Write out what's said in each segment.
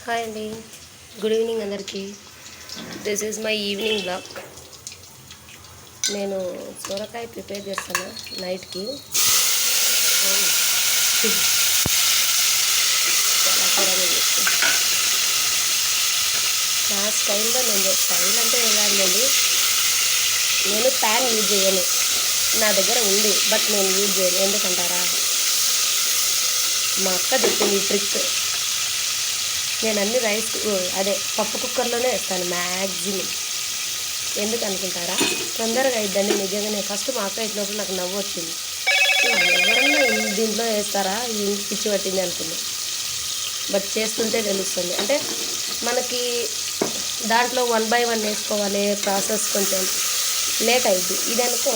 Hi అండి, good evening అందరికీ. This is my evening blog. నేను సొరకాయ ప్రిపేర్ చేస్తాను నైట్కి. చాలా కూరలు నా స్టైల్లో నేను స్టైల్ అంటే ఎలాంటి, నేను ప్యాన్ యూజ్ చేయను. నా దగ్గర ఉంది బట్ నేను యూజ్ చేయను. ఎందుకంటారా, మా అక్క చెప్పింది ఈ ట్రిక్. నేను అన్ని రైస్ పప్పు కుక్కర్లోనే వేస్తాను మ్యాక్సిమం. ఎందుకు అనుకుంటారా, తొందరగా అయిద్దండి. నిజంగానే ఫస్ట్ మా అక్క ఇచ్చినప్పుడు నాకు నవ్వు వచ్చింది. ఎవరన్నా దీంట్లో వేస్తారా, పిచ్చి పట్టింది అనుకున్నాను. బట్ చేస్తుంటే తెలుస్తుంది. అంటే మనకి దాంట్లో 1 by 1 వేసుకోవాలి, ప్రాసెస్ కొంచెం లేట్ అయింది. ఇది అనుకో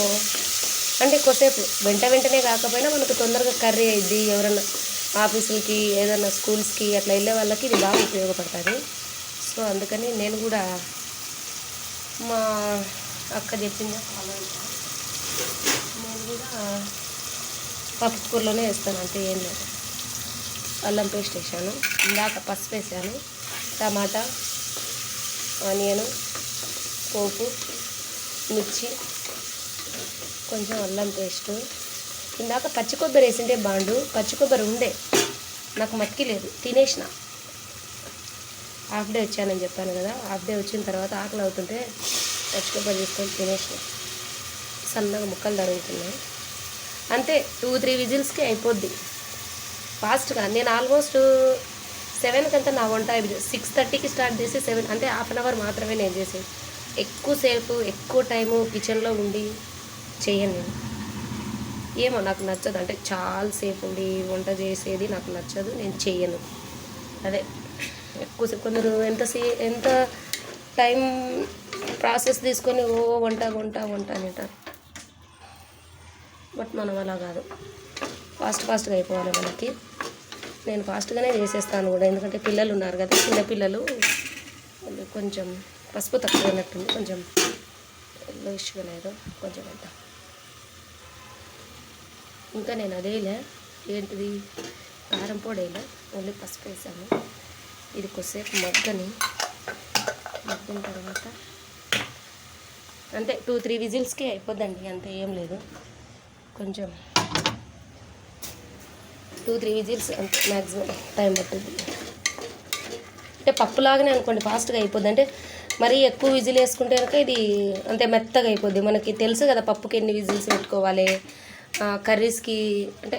అంటే కొద్దిసేపు వెంటనే కాకపోయినా మనకు తొందరగా కర్రీ అయింది. ఎవరన్నా ఆఫీసులకి, ఏదైనా స్కూల్స్కి అట్లా వెళ్ళే వాళ్ళకి ఇది బాగా ఉపయోగపడుతుంది. సో అందుకని నేను కూడా మా అక్క చెప్పింది ఫాలో అవుతాను. నేను కూడా పప్పు కూరలోనే వేస్తాను, అంతే. ఏం లేదు. అల్లం పేస్ట్ వేసాను, ఇందాక పసుపు వేసాను, టమాటా, ఆనియను, పోపు, మిర్చి, కొంచెం అల్లం పేస్టు. ఇందాక పచ్చి కొబ్బరి వేసింటే బాండు. పచ్చి కొబ్బరి ఉండే, నాకు మతికి లేదు, తినేసిన. హాఫ్ డే వచ్చానని చెప్పాను కదా, హాఫ్ డే వచ్చిన తర్వాత ఆకలి అవుతుంటే పచ్చి కొబ్బరి తీసుకొని తినేసిన. సన్నగా ముక్కలు తరుగుతున్నాయి, అంతే. 2-3 విజిల్స్కి అయిపోద్ది ఫాస్ట్గా. నేను ఆల్మోస్ట్ 7 కంతా నా వంట అయిపోయింది. 6:30కి స్టార్ట్ చేసి 7 అంటే హాఫ్ అన్ అవర్ మాత్రమే నేను చేసేది. ఎక్కువసేపు ఎక్కువ టైము కిచెన్లో ఉండి చేయను నేను. ఏమో నాకు నచ్చదు, అంటే చాలాసేపు ఉండి వంట చేసేది నాకు నచ్చదు, నేను చెయ్యను. అదే ఎక్కువసేపు కొందరు ఎంత టైం ప్రాసెస్ తీసుకొని వంట అంటారు. బట్ మనం అలా కాదు, ఫాస్ట్గా అయిపోవాలి మనకి. నేను ఫాస్ట్గానే చేసేస్తాను కూడా, ఎందుకంటే పిల్లలు ఉన్నారు కదా, చిన్నపిల్లలు. కొంచెం పసుపు తక్కువైనట్టుంది, కొంచెం ఇష్గా లేదు, కొంచెం అంత. ఇంకా నేను అదేలే, ఏంటిది, కారం పొడి వేయలే, ఓన్లీ పసుపు వేసాను. ఇది కొద్దిసేపు మగ్గిన తర్వాత అంతే 2-3 విజిల్స్కి అయిపోద్దండి, అంతే. ఏం లేదు, కొంచెం 2-3 విజిల్స్ అంతే మ్యాక్సిమం టైం పట్టుద్ది. అంటే పప్పులాగానే అనుకోండి, ఫాస్ట్గా అయిపోద్ది. అంటే మరీ ఎక్కువ విజిల్ వేసుకుంటే కనుక ఇది అంతే మెత్తగా అయిపోద్ది. మనకి తెలుసు కదా పప్పుకి ఎన్ని విజిల్స్ పెట్టుకోవాలి. కర్రీస్కి అంటే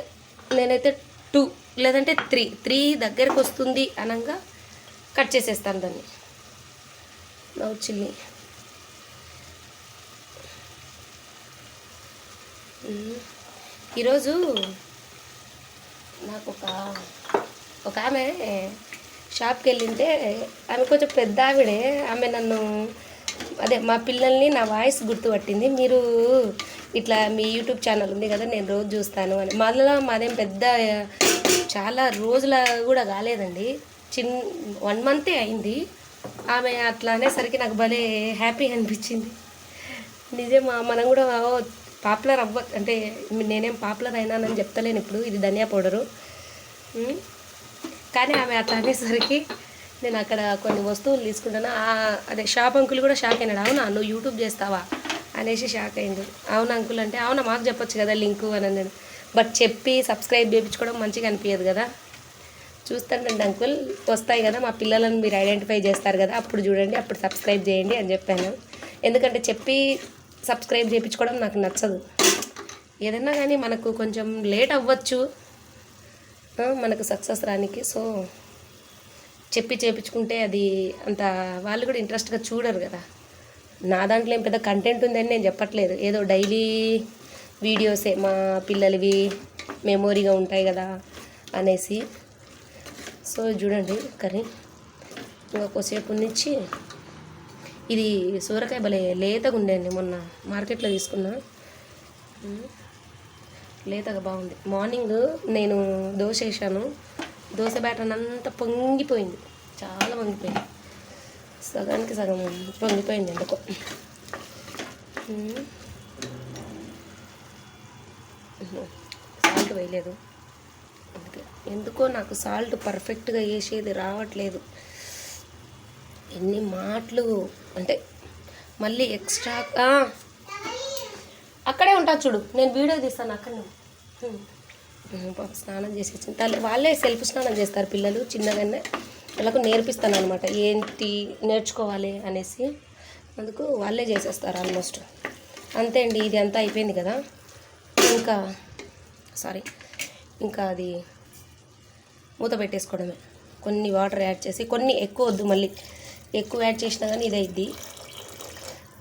నేనైతే 2 లేదంటే 3 దగ్గరకు వస్తుంది అనగా కట్ చేసేస్తాను దాన్ని. నవ్వు చిల్లి ఈరోజు నాకు ఒక ఆమె షాప్కి వెళ్ళింటే, ఆమె కొంచెం పెద్ద ఆవిడే. ఆమె నన్ను మా పిల్లల్ని నా వాయిస్ గుర్తుపట్టింది. మీరు ఇట్లా మీ యూట్యూబ్ ఛానల్ ఉంది కదా, నేను రోజు చూస్తాను అని. మాదేం పెద్ద చాలా రోజుల కూడా కాలేదండి, 1 మంతే అయింది. ఆమె అట్లా అనేసరికి నాకు భలే హ్యాపీ అనిపించింది. నిజమా, మనం కూడా పాపులర్ అంటే నేనేం పాపులర్ అయినానని చెప్తలేను ఇప్పుడు. ఇది ధనియా పౌడరు, కానీ ఆమె అట్లా అనేసరికి నేను అక్కడ కొన్ని వస్తువులు తీసుకుంటాను. షాప్ అంకుల్ కూడా షాక్ అయినాడు. అవునా, నువ్వు యూట్యూబ్ చేస్తావా అనేసి షాక్ అయింది. అవును అంకుల్ అంటే, అవునా మాకు చెప్పొచ్చు కదా లింకు అని అన్నాడు. బట్ చెప్పి సబ్స్క్రైబ్ చేయించుకోవడం మంచిగా అనిపించదు కదా. చూస్తానండి అంకుల్, వస్తాయి కదా మా పిల్లలను మీరు ఐడెంటిఫై చేస్తారు కదా, అప్పుడు చూడండి, అప్పుడు సబ్స్క్రైబ్ చేయండి అని చెప్పాను. ఎందుకంటే చెప్పి సబ్స్క్రైబ్ చేయించుకోవడం నాకు నచ్చదు. ఏదన్నా కానీ మనకు కొంచెం లేట్ అవ్వచ్చు మనకు సక్సెస్ రానికి. సో చెప్పి చేయించుకుంటే అది అంత వాళ్ళు కూడా ఇంట్రెస్ట్గా చూడరు కదా. నా దాంట్లో ఏం పెద్ద కంటెంట్ ఉందని నేను చెప్పట్లేదు, ఏదో డైలీ వీడియోసే మా పిల్లలవి మెమోరీగా ఉంటాయి కదా అనేసి. సో చూడండి కర్రీ ఇంకా కొద్దిసేపు నుంచి. ఇది సూరకాయ భలే లేతగా ఉండేయండి, మొన్న మార్కెట్లో తీసుకున్నా, లేతగా బాగుంది. మార్నింగ్ నేను దోశ వేసాను, దోశ బ్యాటర్ అంతా పొంగిపోయింది, చాలా పొంగిపోయింది, సగానికి సగం పొంగిపోయింది. ఎందుకో సాల్ట్ వేయలేదు, అందుకే ఎందుకో నాకు సాల్ట్ పర్ఫెక్ట్గా వేసేది రావట్లేదు. ఎన్ని మాటలు అంటే మళ్ళీ ఎక్స్ట్రా అక్కడే ఉంటా చూడు, నేను వీడియో తీస్తాను అక్కడ. స్నానం చేసి వచ్చిన తల్లి వాళ్ళే సెల్ఫ్ స్నానం చేస్తారు పిల్లలు చిన్నగానే. వాళ్ళకు నేర్పిస్తాను అనమాట ఏంటి నేర్చుకోవాలి అనేసి, అందుకు వాళ్ళే చేసేస్తారు ఆల్మోస్ట్. అంతే అండి, ఇది అంతా అయిపోయింది కదా. ఇంకా అది మూత పెట్టేసుకోవడమే. కొన్ని వాటర్ యాడ్ చేసి, కొన్ని ఎక్కువ వద్దు, మళ్ళీ ఎక్కువ యాడ్ చేసినా కానీ ఇది అయింది.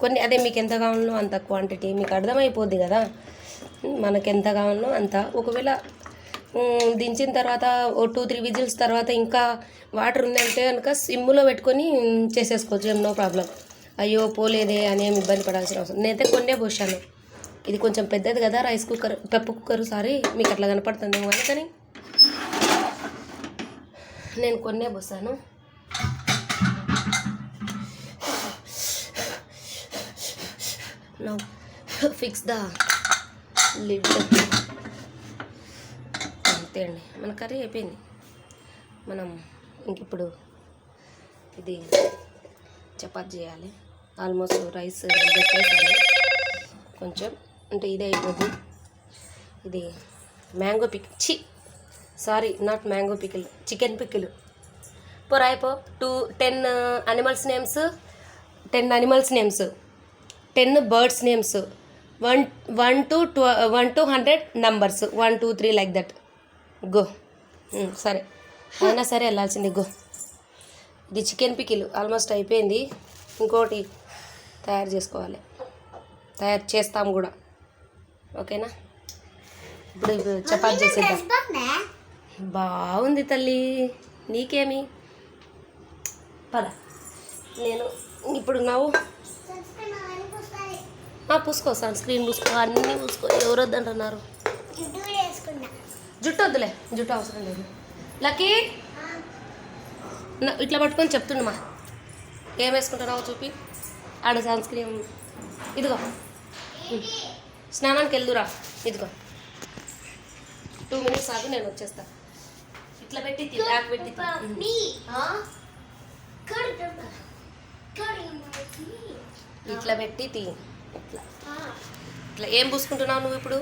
కొన్ని అదే మీకు ఎంత కావాలనో అంత క్వాంటిటీ మీకు అర్థమైపోద్ది కదా, మనకు ఎంత కావాలనో అంత. ఒకవేళ దించిన తర్వాత ఓ 2-3 విజిల్స్ తర్వాత ఇంకా వాటర్ ఉందంటే కనుక సిమ్లో పెట్టుకొని చేసేసుకోవచ్చు, ఏం నో ప్రాబ్లం. అయ్యో పోలేదే అని ఏమి ఇబ్బంది పడాల్సిన అవసరం. నేనైతే కొన్నే పోసాను, ఇది కొంచెం పెద్దది కదా రైస్ కుక్కర్, పప్పు కుక్కర్. మీకు అట్లా కనపడుతుందేమో కానీ నేను కొన్నే పోసాను. Now fix the lid. అంతే అండి, మన కర్రీ అయిపోయింది. మనం ఇంకిప్పుడు ఇది చపాతి చేయాలి. ఆల్మోస్ట్ రైస్ పెట్టేసాను కొంచెం, అంటే ఇదే అయిపోద్ది. ఇది mango pickle, not mango pickle, chicken pickle. రాయిపో 10 animals names, 10 birds names, 1 to 100 numbers, 1 2 3 like that. Go. సరే అయినా సరే వెళ్ళాల్సింది. గో. ఇది చికెన్ పికిల్ ఆల్మోస్ట్ అయిపోయింది. ఇంకోటి తయారు చేసుకోవాలి, తయారు చేస్తాం కూడా. ఓకేనా, ఇప్పుడు చపాతి చేసేద్దాం. బాగుంది తల్లి, నీకేమి పద. నేను ఇప్పుడు పూసుకో, సన్ స్క్రీన్ పూసుకో, అన్నీ పూసుకో. ఎవరు వద్దంటున్నారు? జుట్టు వద్దులే, జుట్టు అవసరం లేదు. లక్కీ ఇట్లా పట్టుకొని చెప్తుండమ్మా, ఏం వేసుకుంటున్నావు చూపి. ఆడ సన్ స్క్రీన్ ఇదిగో, స్నానానికి వెళ్దురా. ఇదిగో 2 minutes ఆగు, నేను వచ్చేస్తా. ఇట్లా పెట్టి బ్యాక్ పెట్టి ఇట్లా పెట్టి తీ. ఇట్లా ఇట్లా ఏం పూసుకుంటున్నావు నువ్వు ఇప్పుడు?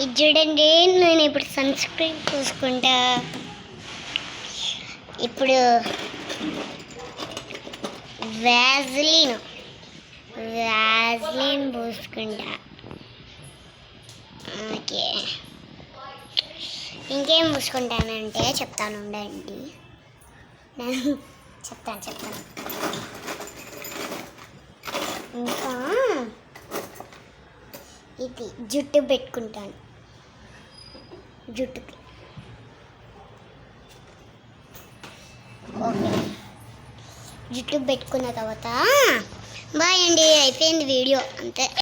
ఇది చూడండి, నేను ఇప్పుడు సన్ స్క్రీన్ పూసుకుంటా. ఇప్పుడు వ్యాజ్లిన్ పూసుకుంటా. ఓకే, ఇంకేం పూసుకుంటానంటే చెప్తాను, ఉండండి. నేను చెప్తాను. ఇంకా ఇది జుట్టు పెట్టుకుంటాను, జుట్టుకి. ఓకే, జుట్టు పెట్టుకున్న తర్వాత బాయ్ అండి, అయిపోయింది వీడియో అంతే.